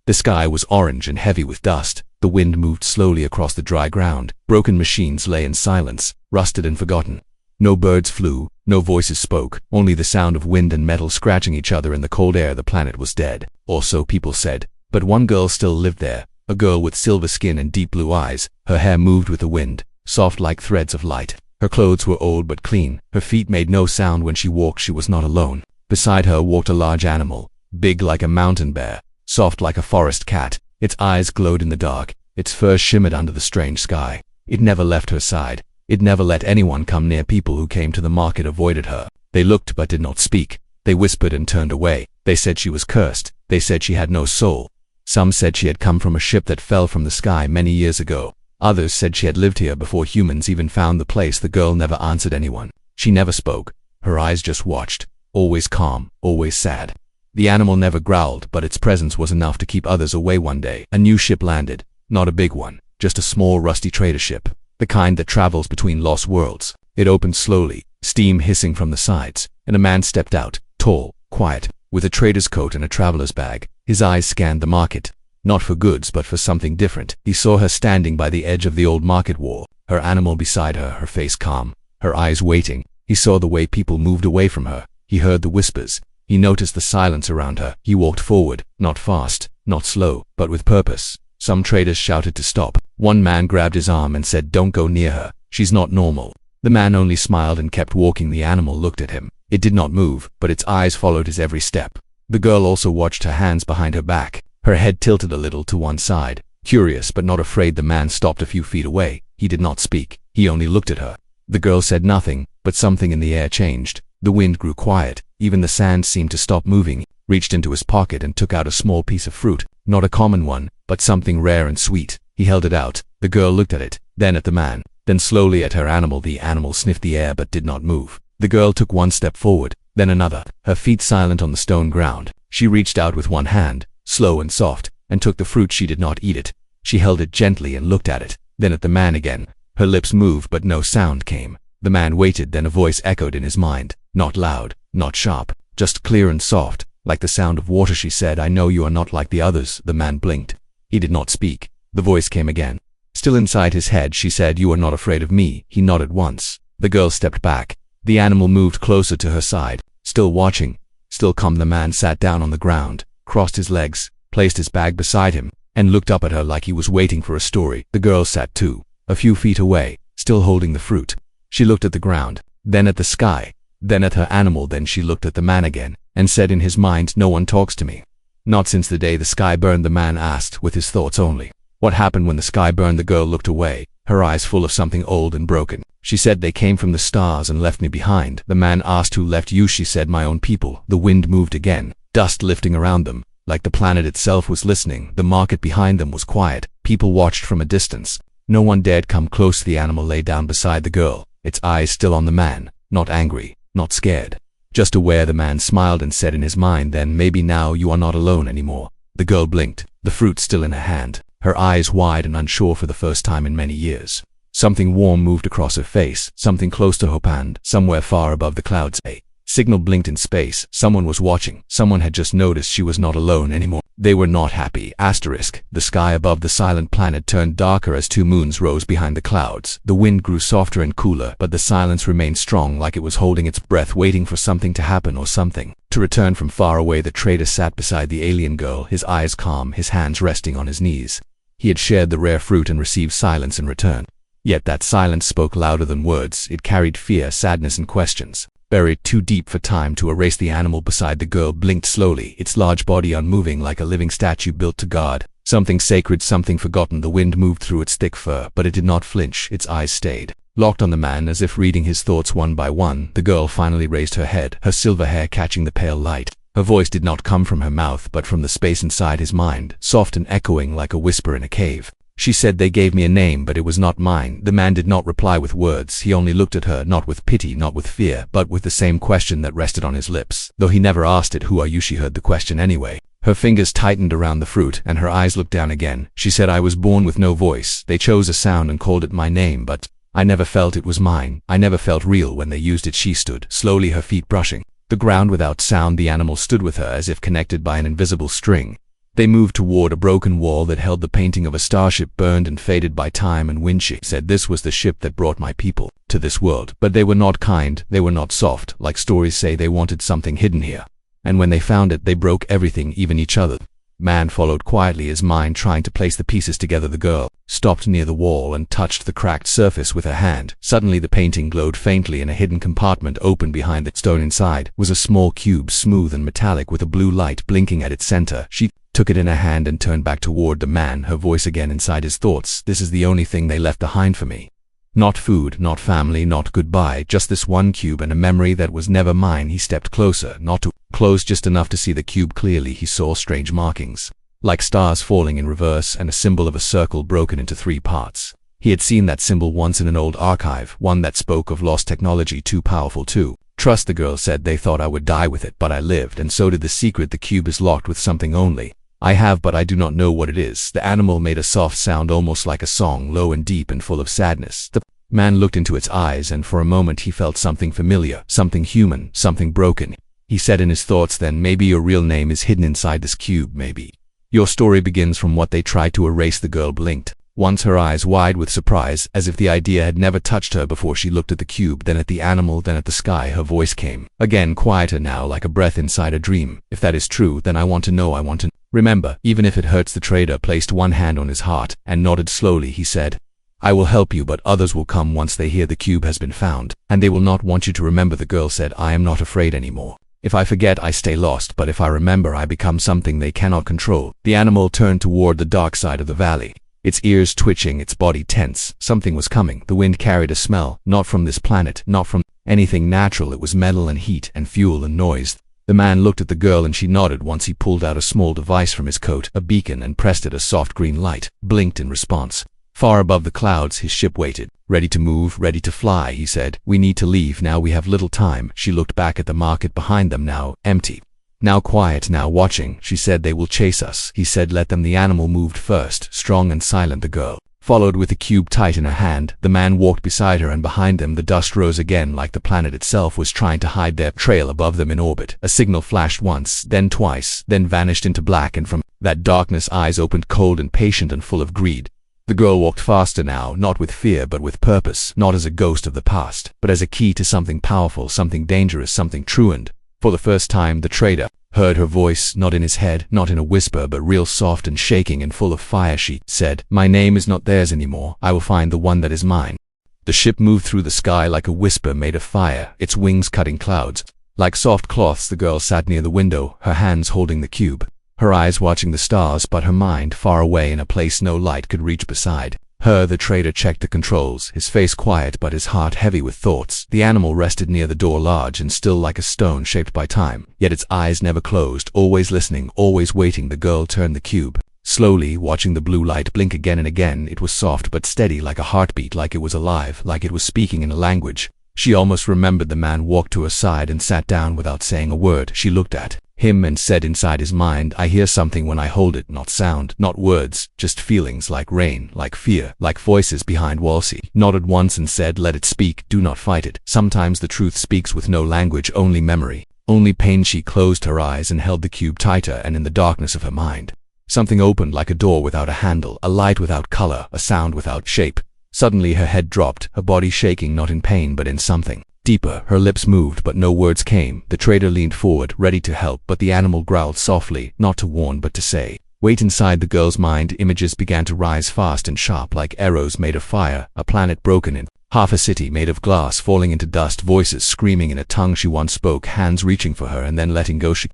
The sky was orange and heavy with dust. The wind moved slowly across the dry ground. Broken machines lay in silence, rusted and forgotten. No birds flew, no voices spoke, only the sound of wind and metal scratching each other in the cold air. The planet was dead, or so people said. But one girl still lived there, a girl with silver skin and deep blue eyes. Her hair moved with the wind, soft like threads of light. Her clothes were old but clean. Her feet made no sound when she walked. She was not alone. Beside her walked a large animal, big like a mountain bear, soft like a forest cat. Its eyes glowed in the dark. Its fur shimmered under the strange sky. It never left her side. It never let anyone come near. People who came to the market avoided her. They looked but did not speak. They whispered and turned away. They said she was cursed. They said she had no soul. Some said she had come from a ship that fell from the sky many years ago. Others said she had lived here before humans even found the place. The girl never answered anyone. She never spoke. Her eyes just watched, always calm, always sad. The animal never growled, but its presence was enough to keep others away. One day, a new ship landed. Not a big one, just a small rusty trader ship, the kind that travels between lost worlds. It opened slowly, steam hissing from the sides, and a man stepped out, tall, quiet, with a trader's coat and a traveler's bag. His eyes scanned the market, not for goods but for something different. He saw her standing by the edge of the old market wall, her animal beside her, her face calm, her eyes waiting. He saw the way people moved away from her. He heard the whispers. He noticed the silence around her. He walked forward, not fast, not slow, but with purpose. Some traders shouted to stop. One man grabbed his arm and said, "Don't go near her. She's not normal." The man only smiled and kept walking. The animal looked at him. It did not move, but its eyes followed his every step. The girl also watched, her hands behind her back, her head tilted a little to one side. Curious but not afraid, the man stopped a few feet away. He did not speak. He only looked at her. The girl said nothing, but something in the air changed. The wind grew quiet. Even the sand seemed to stop moving. He reached into his pocket and took out a small piece of fruit. Not a common one, but something rare and sweet. He held it out. The girl looked at it, then at the man, then slowly at her animal. The animal sniffed the air but did not move. The girl took one step forward, then another, her feet silent on the stone ground. She reached out with one hand, slow and soft, and took the fruit. She did not eat it. She held it gently and looked at it, then at the man again. Her lips moved but no sound came. The man waited, then a voice echoed in his mind, not loud, not sharp, just clear and soft, like the sound of water. She said, "I know you are not like the others." The man blinked. He did not speak. The voice came again. Still inside his head, she said, "You are not afraid of me." He nodded once. The girl stepped back. The animal moved closer to her side, still watching, still calm. The man sat down on the ground, crossed his legs, placed his bag beside him, and looked up at her like he was waiting for a story. The girl sat too, a few feet away, still holding the fruit. She looked at the ground, then at the sky, then at her animal. Then she looked at the man again, and said in his mind, "No one talks to me." "Not since the day the sky burned?" the man asked, with his thoughts only. "What happened when the sky burned?" The girl looked away, her eyes full of something old and broken. She said, "They came from the stars and left me behind." The man asked, "Who left you?" She said, "My own people." The wind moved again, dust lifting around them, like the planet itself was listening. The market behind them was quiet. People watched from a distance. No one dared come close. The animal lay down beside the girl, its eyes still on the man, not angry, not scared, just aware. The man smiled and said in his mind, "Then maybe now you are not alone anymore." The girl blinked, the fruit still in her hand, her eyes wide and unsure for the first time in many years. Something warm moved across her face, something close to her hand, somewhere far above the clouds. A signal blinked in space. Someone was watching. Someone had just noticed she was not alone anymore. They were not happy. The sky above the silent planet turned darker as two moons rose behind the clouds. The wind grew softer and cooler, but the silence remained strong, like it was holding its breath, waiting for something to happen or something to return from far away. The trader sat beside the alien girl, his eyes calm, his hands resting on his knees. He had shared the rare fruit and received silence in return. Yet that silence spoke louder than words. It carried fear, sadness, and questions, buried too deep for time to erase. The animal beside the girl blinked slowly, its large body unmoving like a living statue built to guard something sacred, something forgotten. The wind moved through its thick fur, but it did not flinch. Its eyes stayed locked on the man, as if reading his thoughts one by one. The girl finally raised her head, her silver hair catching the pale light. Her voice did not come from her mouth, but from the space inside his mind, soft and echoing like a whisper in a cave. She said, "They gave me a name, but it was not mine." The man did not reply with words. He only looked at her, not with pity, not with fear, but with the same question that rested on his lips. Though he never asked it, "Who are you?" she heard the question anyway. Her fingers tightened around the fruit, and her eyes looked down again. She said, "I was born with no voice. They chose a sound and called it my name, but I never felt it was mine. I never felt real when they used it." She stood, slowly, her feet brushing the ground without sound. The animal stood with her as if connected by an invisible string. They moved toward a broken wall that held the painting of a starship burned and faded by time and wind. She said, "This was the ship that brought my people to this world. But they were not kind, they were not soft, like stories say. They wanted something hidden here. And when they found it, they broke everything, even each other." Man followed quietly, his mind trying to place the pieces together. The girl stopped near the wall and touched the cracked surface with her hand. Suddenly the painting glowed faintly and a hidden compartment opened behind the stone. Inside was a small cube, smooth and metallic, with a blue light blinking at its center. She took it in her hand and turned back toward the man, her voice again inside his thoughts. "This is the only thing they left behind for me. Not food, not family, not goodbye, just this one cube and a memory that was never mine." He stepped closer, not too close, just enough to see the cube clearly. He saw strange markings, like stars falling in reverse, and a symbol of a circle broken into 3 parts. He had seen that symbol once in an old archive, one that spoke of lost technology too powerful to trust. The girl said, "They thought I would die with it, but I lived, and so did the secret. The cube is locked with something only I have, but I do not know what it is." The animal made a soft sound, almost like a song, low and deep and full of sadness. The man looked into its eyes, and for a moment he felt something familiar, something human, something broken. He said in his thoughts, "Then maybe your real name is hidden inside this cube. Maybe your story begins from what they tried to erase." The girl blinked once, her eyes wide with surprise, as if the idea had never touched her before. She looked at the cube, then at the animal, then at the sky. Her voice came again, quieter now, like a breath inside a dream. "If that is true, then I want to know. I want to remember, even if it hurts." The trader placed one hand on his heart and nodded slowly. He said, "I will help you, but others will come once they hear the cube has been found, and they will not want you to remember." The girl said, "I am not afraid anymore. If I forget, I stay lost, but if I remember, I become something they cannot control." The animal turned toward the dark side of the valley, its ears twitching, its body tense. Something was coming. The wind carried a smell, not from this planet, not from anything natural. It was metal and heat and fuel and noise. The man looked at the girl and she nodded. Once he pulled out a small device from his coat, a beacon, and pressed it. A soft green light blinked in response. Far above the clouds, his ship waited, ready to move, ready to fly. He said, "We need to leave now. We have little time." She looked back at the market behind them, now empty, now quiet, now watching. She said, "They will chase us." He said, "Let them." The animal moved first, strong and silent. The girl followed with the cube tight in her hand. The man walked beside her, and behind them the dust rose again, like the planet itself was trying to hide their trail above them in orbit. A signal flashed once, then twice, then vanished into black, and from that darkness eyes opened, cold and patient and full of greed. The girl walked faster now, not with fear but with purpose, not as a ghost of the past, but as a key to something powerful, something dangerous, something truant. For the first time the trader heard her voice, not in his head, not in a whisper, but real, soft and shaking and full of fire. She said, "My name is not theirs anymore. I will find the one that is mine." The ship moved through the sky like a whisper made of fire, its wings cutting clouds like soft cloths. The girl sat near the window, her hands holding the cube, her eyes watching the stars, but her mind far away in a place no light could reach. Beside her, the trader checked the controls, his face quiet but his heart heavy with thoughts. The animal rested near the door, large and still like a stone shaped by time, yet its eyes never closed, always listening, always waiting. The girl turned the cube slowly, watching the blue light blink again and again. It was soft but steady, like a heartbeat, like it was alive, like it was speaking in a language she almost remembered. The man walked to her side and sat down without saying a word. She looked at him and said inside his mind, "I hear something when I hold it, not sound, not words, just feelings, like rain, like fear, like voices behind walls." He nodded once and said, "Let it speak, do not fight it. Sometimes the truth speaks with no language, only memory, only pain." She closed her eyes and held the cube tighter, and in the darkness of her mind, something opened, like a door without a handle, a light without color, a sound without shape. Suddenly her head dropped, her body shaking, not in pain but in something deeper. Her lips moved, but no words came. The trader leaned forward, ready to help, but the animal growled softly, not to warn but to say, "Wait." Inside the girl's mind, images began to rise fast and sharp, like arrows made of fire, a planet broken in half, a city made of glass falling into dust, voices screaming in a tongue she once spoke, hands reaching for her and then letting go. She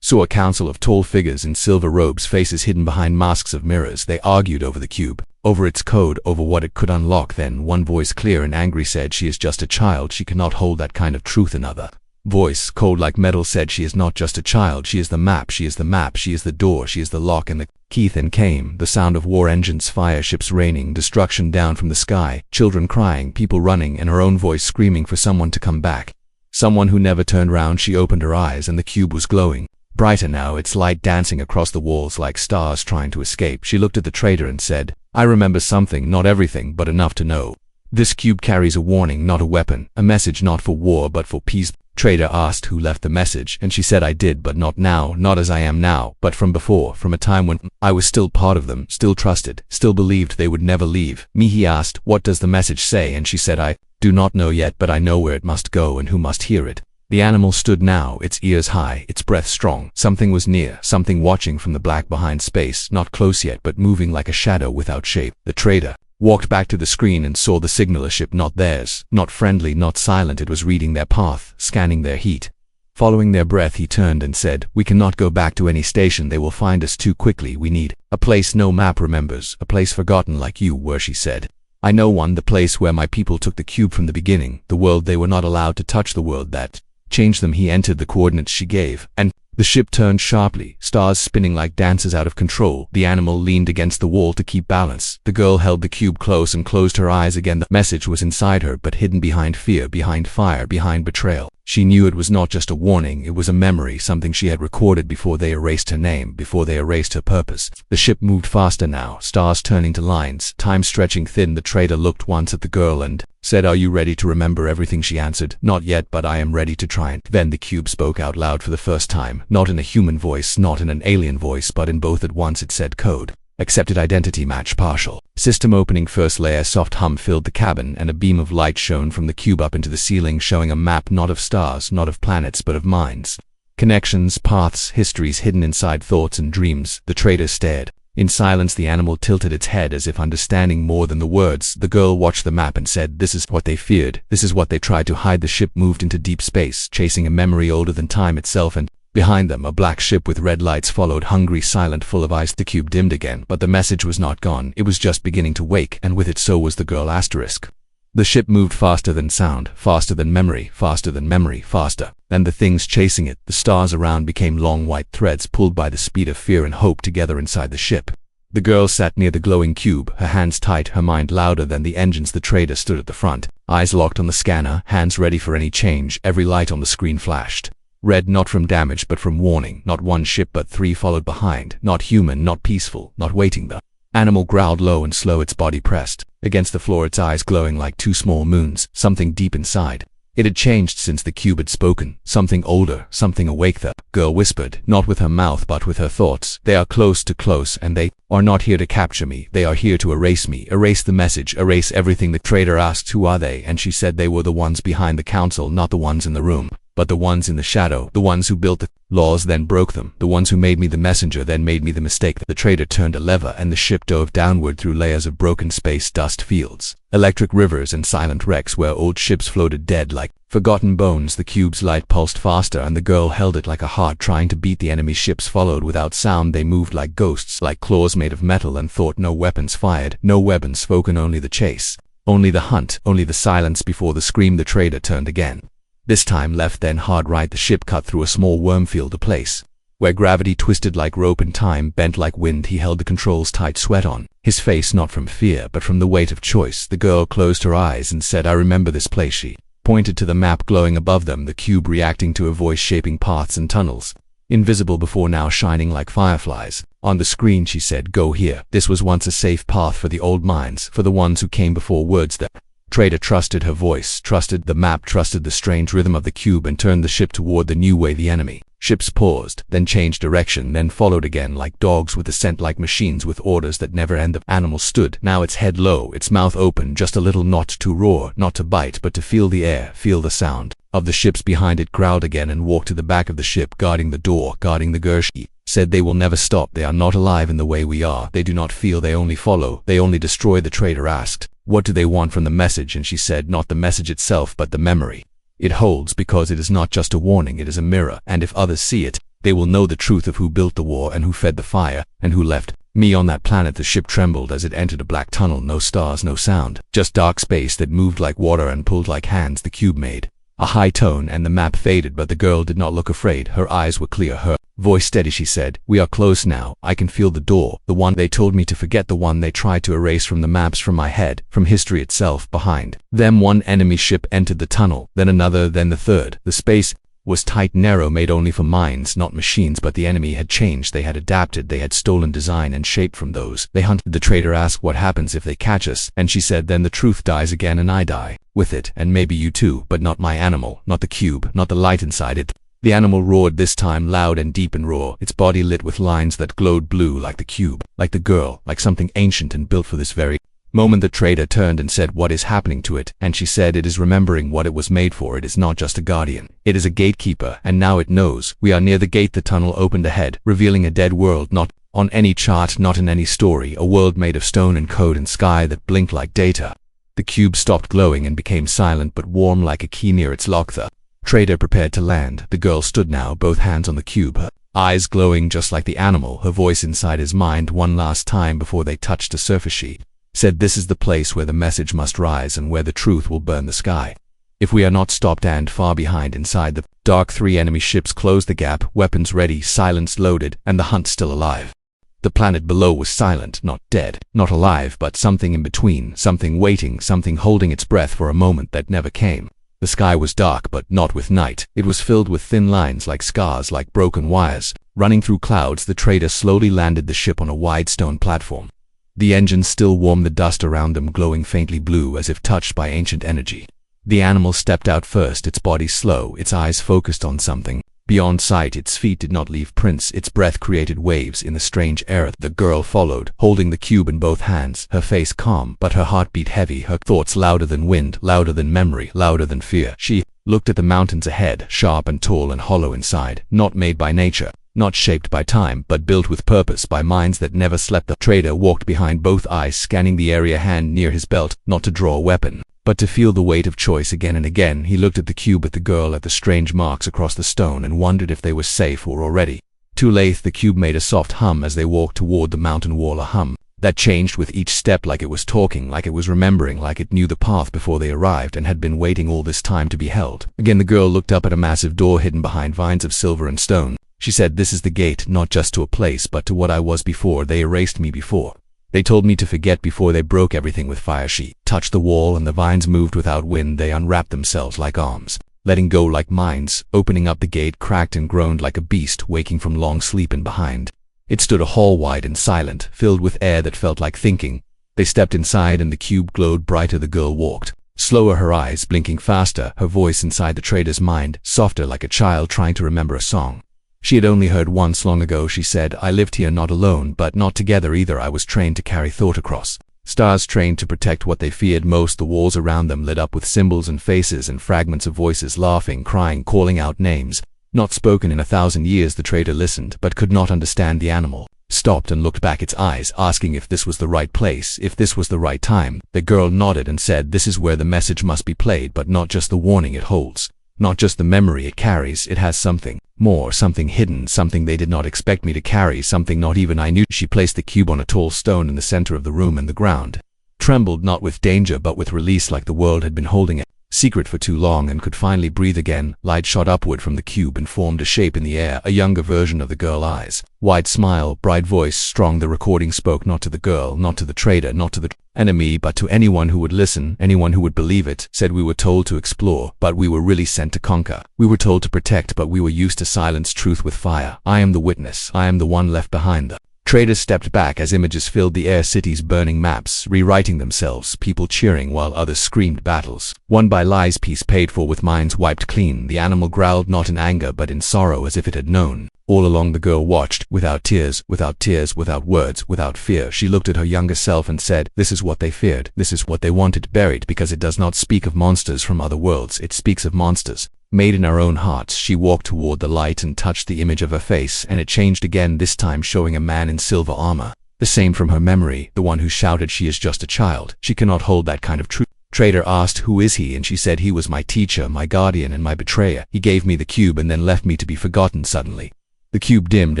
saw a council of tall figures in silver robes, faces hidden behind masks of mirrors. They argued over the cube, over its code, over what it could unlock. Then one voice, clear and angry, said, "She is just a child. She cannot hold that kind of truth." Another voice, cold like metal, said, "She is not just a child. She is the map. She is the map. She is the door. She is the lock and the key." Then came the sound of war engines, fire, ships raining, destruction down from the sky, children crying, people running, and her own voice screaming for someone to come back, someone who never turned round. She opened her eyes and the cube was glowing brighter now, its light dancing across the walls like stars trying to escape. She looked at the trader and said, "I remember something, not everything, but enough to know. This cube carries a warning, not a weapon, a message not for war but for peace. Trader asked who left the message, and she said I did, but not now, not as I am now, but from before, from a time when I was still part of them, still trusted, still believed they would never leave me. He asked, what does the message say? And she said, I do not know yet, but I know where it must go and who must hear it. The animal stood now, its ears high, its breath strong. Something was near, something watching from the black behind space, not close yet, but moving like a shadow without shape. The trader walked back to the screen and saw the signaler ship, not theirs, not friendly, not silent. It was reading their path, scanning their heat. Following their breath, he turned and said, we cannot go back to any station. They will find us too quickly. We need a place no map remembers, a place forgotten like you were, she said. I know one, the place where my people took the cube from the beginning, the world they were not allowed to touch, the world that changed them. He entered the coordinates she gave, and the ship turned sharply, stars spinning like dancers out of control. The animal leaned against the wall to keep balance. The girl held the cube close and closed her eyes again. The message was inside her, but hidden behind fear, behind fire, behind betrayal. She knew it was not just a warning, it was a memory, something she had recorded before they erased her name, before they erased her purpose. The ship moved faster now, stars turning to lines, time stretching thin. The trader looked once at the girl and said, are you ready to remember everything? She answered, not yet, but I am ready to try. And then the cube spoke out loud for the first time, not in a human voice, not in an alien voice, but in both at once. It said, code accepted, identity match partial. System opening. First layer. Soft hum filled the cabin, and a beam of light shone from the cube up into the ceiling, showing a map not of stars, not of planets, but of minds. Connections, paths, histories hidden inside thoughts and dreams. The trader stared. In silence, the animal tilted its head as if understanding more than the words. The girl watched the map and said, this is what they feared. This is what they tried to hide. The ship moved into deep space, chasing a memory older than time itself, and behind them, a black ship with red lights followed, hungry, silent, full of ice. The cube dimmed again, but the message was not gone. It was just beginning to wake, and with it so was the girl. Asterisk. The ship moved faster than sound, faster than memory, faster than memory, faster than the things chasing it. The stars around became long white threads pulled by the speed of fear and hope together inside the ship. The girl sat near the glowing cube, her hands tight, her mind louder than the engines. The trader stood at the front, eyes locked on the scanner, hands ready for any change. Every light on the screen flashed. Red, not from damage but from warning. Not one ship but three followed behind. Not human, not peaceful, not waiting. The animal growled low and slow, its body pressed against the floor, its eyes glowing like two small moons. Something deep inside it had changed since the cube had spoken. Something older, something awake. The girl whispered, not with her mouth but with her thoughts. They are close to close, and they are not here to capture me. They are here to erase me, erase the message, erase everything. The trader asked, who are they? And she said they were the ones behind the council, not the ones in the room, but the ones in the shadow, the ones who built the laws then broke them, the ones who made me the messenger then made me the mistake. The trader turned a lever and the ship dove downward through layers of broken space, dust fields, electric rivers and silent wrecks where old ships floated dead like forgotten bones. The cube's light pulsed faster and the girl held it like a heart trying to beat. The enemy ships followed without sound. They moved like ghosts, like claws made of metal and thought. No weapons fired, no weapons spoken, only the chase, only the hunt, only the silence before the scream. The trader turned again. This time left, then hard right. The ship cut through a small worm field, a place where gravity twisted like rope and time bent like wind. He held the controls tight, sweat on his face, not from fear but from the weight of choice. The girl closed her eyes and said, I remember this place. She pointed to the map glowing above them, the cube reacting to a voice shaping paths and tunnels, invisible before, now shining like fireflies. On the screen she said, go here. This was once a safe path for the old minds, for the ones who came before. Words that trader trusted her voice, trusted the map, trusted the strange rhythm of the cube, and turned the ship toward the new way. The enemy ships paused, then changed direction, then followed again like dogs with a scent, like machines with orders that never end. The animal stood, now its head low, its mouth open just a little, not to roar, not to bite, but to feel the air, feel the sound of the ships behind it. Growled again and walked to the back of the ship, guarding the door, guarding the girl. She said, they will never stop. They are not alive in the way we are. They do not feel, they only follow, they only destroy. The trader asked, what do they want from the message? And she said, not the message itself but the memory it holds, because it is not just a warning, it is a mirror, and if others see it, they will know the truth of who built the war and who fed the fire and who left me on that planet. The ship trembled as it entered a black tunnel. No stars, no sound, just dark space that moved like water and pulled like hands. The cube made a high tone and the map faded, but the girl did not look afraid. Her eyes were clear, her voice steady. She said, we are close now. I can feel the door, the one they told me to forget, the one they tried to erase from the maps, from my head, from history itself. Behind them, one enemy ship entered the tunnel, then another, then the third. The space was tight, narrow, made only for minds, not machines. But the enemy had changed, they had adapted, they had stolen design and shape from those they hunted. The trader asked what happens if they catch us, and she said, then the truth dies again and I die with it, and maybe you too, but not my animal, not the cube, not the light inside it. The animal roared, this time loud and deep and raw, its body lit with lines that glowed blue, like the cube, like the girl, like something ancient and built for this very moment. The trader turned and said, what is happening to it? And she said, it is remembering what it was made for. It is not just a guardian, it is a gatekeeper, and now it knows. We are near the gate. The tunnel opened ahead, revealing a dead world, not on any chart, not in any story, a world made of stone and code and sky that blinked like data. The cube stopped glowing and became silent but warm like a key near its lock. The trader prepared to land. The girl stood now, both hands on the cube, her eyes glowing just like the animal, her voice inside his mind one last time before they touched the surface. She said, this is the place where the message must rise and where the truth will burn the sky. If we are not stopped and far behind inside the dark, 3 enemy ships closed the gap, weapons ready, silence loaded, and the hunt still alive. The planet below was silent, not dead, not alive, but something in between, something waiting, something holding its breath for a moment that never came. The sky was dark, but not with night. It was filled with thin lines, like scars, like broken wires, running through clouds. The trader slowly landed the ship on a wide stone platform. The engines still warm, the dust around them glowing faintly blue as if touched by ancient energy. The animal stepped out first, its body slow, its eyes focused on something beyond sight. Its feet did not leave prints, its breath created waves in the strange air. The girl followed, holding the cube in both hands, her face calm, but her heart beat heavy, her thoughts louder than wind, louder than memory, louder than fear. She looked at the mountains ahead, sharp and tall and hollow inside, not made by nature, not shaped by time, but built with purpose by minds that never slept. The trader walked behind, both eyes scanning the area, hand near his belt, not to draw a weapon, but to feel the weight of choice. Again and again he looked at the cube, at the girl, at the strange marks across the stone, and wondered if they were safe or already too late. The cube made a soft hum as they walked toward the mountain wall, a hum that changed with each step, like it was talking, like it was remembering, like it knew the path before they arrived and had been waiting all this time to be held. Again the girl looked up at a massive door hidden behind vines of silver and stone. She said, this is the gate, not just to a place, but to what I was before. They erased me before. They told me to forget before. They broke everything with fire. She touched the wall and the vines moved without wind. They unwrapped themselves like arms, letting go like minds, opening up. The gate cracked and groaned like a beast waking from long sleep, and behind it stood a hall, wide and silent, filled with air that felt like thinking. They stepped inside and the cube glowed brighter. The girl walked slower, her eyes blinking faster, her voice inside the trader's mind, softer like a child trying to remember a song she had only heard once long ago. She said, I lived here not alone, but not together either. I was trained to carry thought across stars, trained to protect what they feared most. The walls around them lit up with symbols and faces and fragments of voices, laughing, crying, calling out names not spoken in 1,000 years. The trader listened, but could not understand. The animal stopped and looked back, its eyes asking if this was the right place, if this was the right time. The girl nodded and said, this is where the message must be played, but not just the warning it holds, not just the memory it carries. It has something more, something hidden, something they did not expect me to carry, something not even I knew. She placed the cube on a tall stone in the center of the room, and the ground trembled, not with danger but with release, like the world had been holding it secret for too long and could finally breathe again. Light shot upward from the cube and formed a shape in the air, a younger version of the girl. Eyes wide, smile, bright voice strong. The recording spoke not to the girl, not to the trader, not to the enemy, but to anyone who would listen, anyone who would believe it. Said, we were told to explore, but we were really sent to conquer. We were told to protect, but we were used to silence truth with fire. I am the witness, I am the one left behind. The trader stepped back as images filled the air, cities burning, maps rewriting themselves, people cheering while others screamed, battles won by lies, peace paid for with minds wiped clean. The animal growled, not in anger but in sorrow, as if it had known all along. The girl watched, without tears, without words, without fear. She looked at her younger self and said, this is what they feared, this is what they wanted buried, because it does not speak of monsters from other worlds, it speaks of monsters made in our own hearts. She walked toward the light and touched the image of her face, and it changed again, this time showing a man in silver armor, the same from her memory, the one who shouted, she is just a child, she cannot hold that kind of truth. Trader asked, who is he? And she said, he was my teacher, my guardian and my betrayer. He gave me the cube and then left me to be forgotten. Suddenly the cube dimmed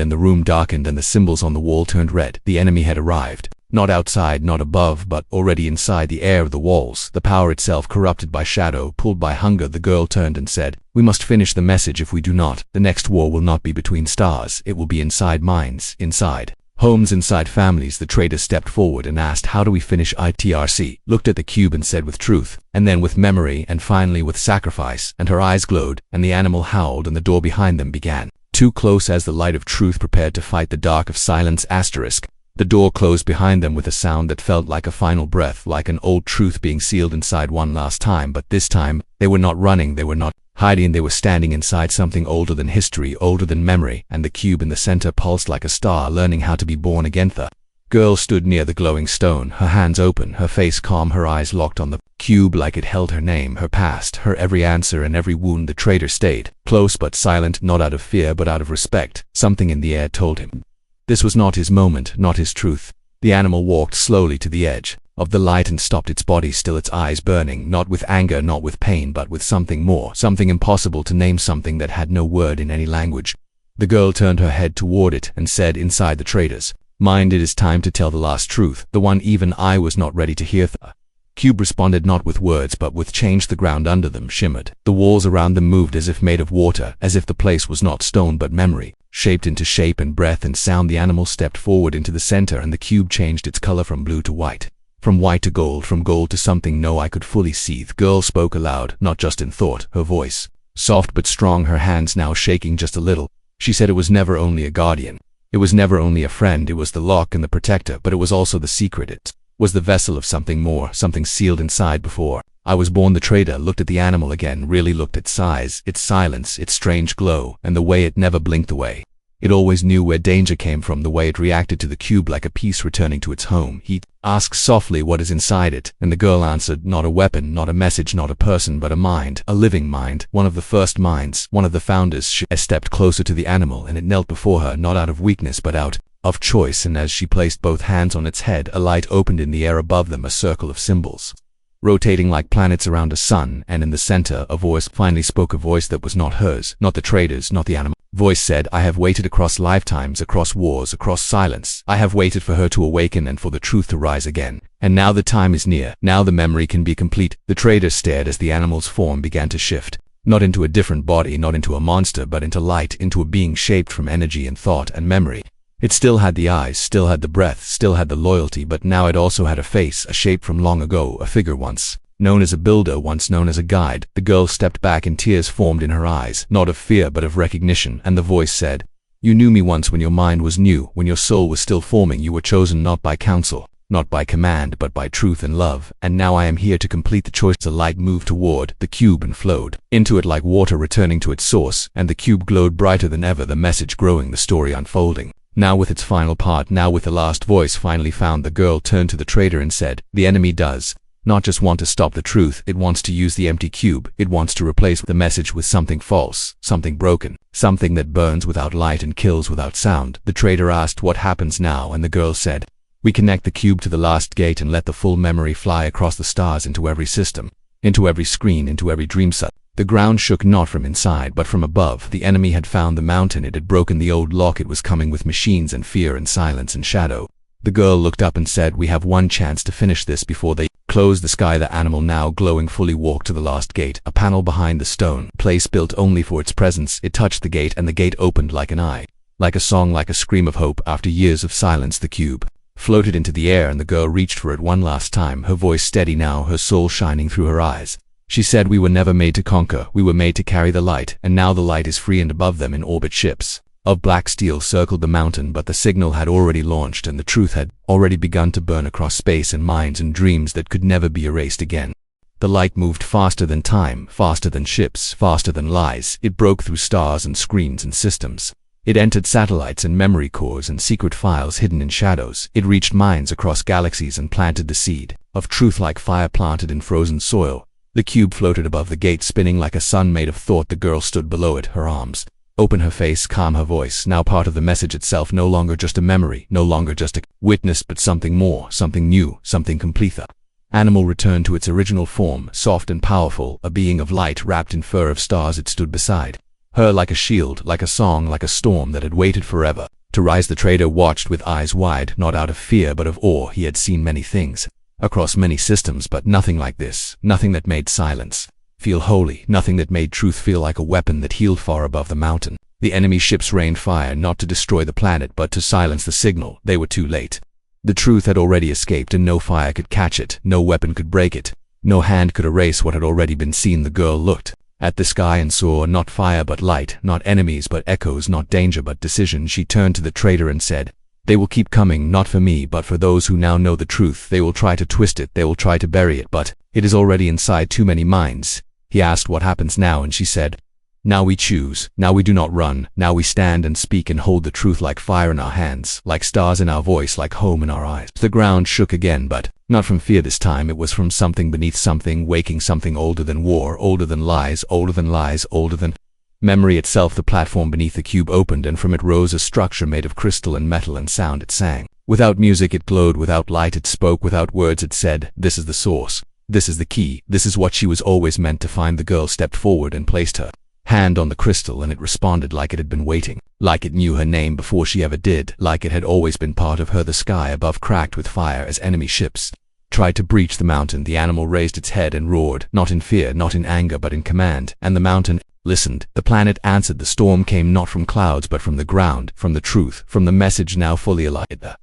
and the room darkened and the symbols on the wall turned red. The enemy had arrived, not outside, not above, but already inside the air of the walls, the power itself corrupted by shadow, pulled by hunger. The girl turned and said, we must finish the message. If we do not, the next war will not be between stars, it will be inside minds, inside Homes inside families. The trader stepped forward and asked, how do we finish ITRC? Looked at the cube and said with truth, and then with memory, and finally with sacrifice, and her eyes glowed, and the animal howled, and the door behind them began. Too close as the light of truth prepared to fight the dark of silence. The door closed behind them with a sound that felt like a final breath, like an old truth being sealed inside one last time. But this time, they were not running, they were not hiding, they were standing inside something older than history, older than memory, and the cube in the center pulsed like a star, learning how to be born again. The girl stood near the glowing stone, her hands open, her face calm, her eyes locked on the cube like it held her name, her past, her every answer and every wound. The trader stayed, close but silent, not out of fear but out of respect. Something in the air told him this was not his moment, not his truth. The animal walked slowly to the edge of the light and stopped, its body still, its eyes burning, not with anger, not with pain, but with something more, something impossible to name, something that had no word in any language. The girl turned her head toward it and said inside the trader's mind, it is time to tell the last truth, the one even I was not ready to hear. The cube responded not with words but with change. The ground under them shimmered. The walls around them moved as if made of water, as if the place was not stone but memory, shaped into shape and breath and sound. The animal stepped forward into the center and the cube changed its color from blue to white. From white to gold, from gold to something no I could fully see. The girl spoke aloud, not just in thought, her voice soft but strong, her hands now shaking just a little. She said it was never only a guardian. It was never only a friend. It was the lock and the protector, but it was also the secret. It was the vessel of something more, something sealed inside before I was born. The trader looked at the animal again, really looked at size, its silence, its strange glow, and the way it never blinked away. It always knew where danger came from, the way it reacted to the cube like a piece returning to its home. He asked softly, what is inside it? And the girl answered, not a weapon, not a message, not a person, but a mind, a living mind, one of the first minds, one of the founders. She stepped closer to the animal and it knelt before her, not out of weakness but out of choice, and as she placed both hands on its head, a light opened in the air above them, a circle of symbols rotating like planets around a sun, and in the center a voice finally spoke, a voice that was not hers, not the trader's, not the animal. Voice said, I have waited across lifetimes, across wars, across silence. I have waited for her to awaken and for the truth to rise again. And now the time is near. Now the memory can be complete. The trader stared as the animal's form began to shift. Not into a different body, not into a monster, but into light, into a being shaped from energy and thought and memory. It still had the eyes, still had the breath, still had the loyalty, but now it also had a face, a shape from long ago, a figure once known as a builder, once known as a guide. The girl stepped back and tears formed in her eyes, not of fear but of recognition, and the voice said, you knew me once when your mind was new, when your soul was still forming. You were chosen not by counsel, not by command, but by truth and love, and now I am here to complete the choice. The light moved toward the cube and flowed into it like water returning to its source, and the cube glowed brighter than ever, the message growing, the story unfolding. Now with its final part, now with the last voice finally found, the girl turned to the trader and said, the enemy does not just want to stop the truth, it wants to use the empty cube. It wants to replace the message with something false, something broken, something that burns without light and kills without sound. The trader asked, what happens now? And the girl said, we connect the cube to the last gate and let the full memory fly across the stars into every system, into every screen, into every dream set. The ground shook not from inside but from above. The enemy had found the mountain, it had broken the old lock, it was coming with machines and fear and silence and shadow. The girl looked up and said, we have one chance to finish this before they close the sky. The animal, now glowing fully, walked to the last gate, a panel behind the stone, place built only for its presence. It touched the gate and the gate opened like an eye, like a song, like a scream of hope. After years of silence, the cube floated into the air and the girl reached for it one last time, her voice steady now, her soul shining through her eyes. She said, we were never made to conquer, we were made to carry the light, and now the light is free, and above them in orbit ships of black steel circled the mountain, but the signal had already launched and the truth had already begun to burn across space and minds and dreams that could never be erased again. The light moved faster than time, faster than ships, faster than lies. It broke through stars and screens and systems. It entered satellites and memory cores and secret files hidden in shadows. It reached minds across galaxies and planted the seed of truth like fire planted in frozen soil. The cube floated above the gate, spinning like a sun made of thought. The girl stood below it, her arms open, her face calm, her voice now part of the message itself, no longer just a memory, no longer just a witness, but something more, something new, something complete. The animal returned to its original form, soft and powerful, a being of light wrapped in fur of stars. It stood beside her like a shield, like a song, like a storm that had waited forever to rise. The trader watched with eyes wide, not out of fear but of awe. He had seen many things across many systems, but nothing like this, nothing that made silence feel holy, nothing that made truth feel like a weapon that healed far above the mountain. The enemy ships rained fire not to destroy the planet but to silence the signal. They were too late. The truth had already escaped and no fire could catch it, no weapon could break it, no hand could erase what had already been seen. The girl looked at the sky and saw not fire but light, not enemies but echoes, not danger but decision. She turned to the traitor and said, "They will keep coming, not for me but for those who now know the truth. They will try to twist it, they will try to bury it, but it is already inside too many minds." He asked what happens now and she said, "Now we choose, now we do not run, now we stand and speak and hold the truth like fire in our hands, like stars in our voice, like home in our eyes." The ground shook again, but not from fear this time. It was from something beneath, something waking, something older than war, older than lies, older than lies, older than memory itself. The platform beneath the cube opened and from it rose a structure made of crystal and metal and sound. It sang. Without music it glowed, without light it spoke, without words it said, "This is the source. This is the key. This is what she was always meant to find." The girl stepped forward and placed her hand on the crystal and it responded like it had been waiting, like it knew her name before she ever did, like it had always been part of her. The sky above cracked with fire as enemy ships tried to breach the mountain. The animal raised its head and roared, not in fear, not in anger, but in command, and the mountain listened. The planet answered. The storm came not from clouds but from the ground, from the truth, from the message now fully alive. The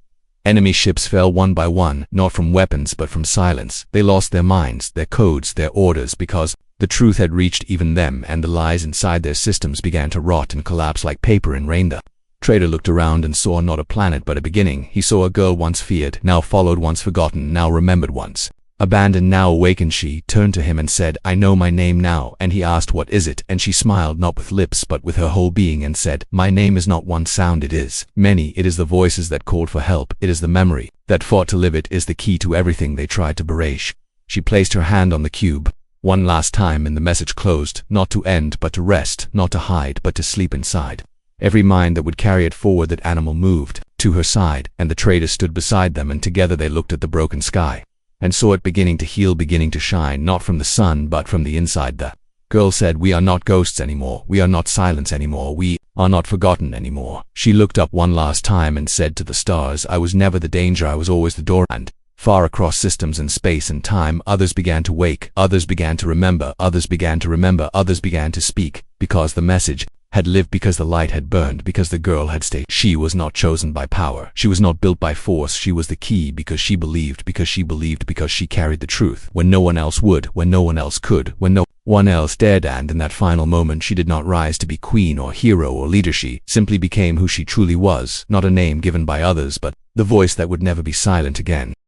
enemy ships fell one by one, not from weapons but from silence. They lost their minds, their codes, their orders, because the truth had reached even them, and the lies inside their systems began to rot and collapse like paper in rain. The traitor looked around and saw not a planet but a beginning. He saw a girl once feared, now followed, once forgotten, now remembered, once abandoned, now awakened. She turned to him and said, "I know my name now." And he asked, "What is it?" And she smiled, not with lips but with her whole being, and said, "My name is not one sound, it is many. It is the voices that called for help, it is the memory that fought to live, it is the key to everything they tried to barrage." She placed her hand on the cube one last time and the message closed, not to end but to rest, not to hide but to sleep inside every mind that would carry it forward. That animal moved to her side and the traitor stood beside them, and together they looked at the broken sky and saw it beginning to heal, beginning to shine, not from the sun but from the inside. The girl said, "We are not ghosts anymore, we are not silence anymore, we are not forgotten anymore." She looked up one last time and said to the stars, "I was never the danger, I was always the door." And far across systems and space and time, others began to wake, others began to remember, others began to remember, others began to speak, because the message had lived, because the light had burned, because the girl had stayed. She was not chosen by power, she was not built by force, she was the key because she believed, because she believed, because she carried the truth when no one else would, when no one else could, when no one else dared. And in that final moment she did not rise to be queen or hero or leader. She simply became who she truly was, not a name given by others but the voice that would never be silent again.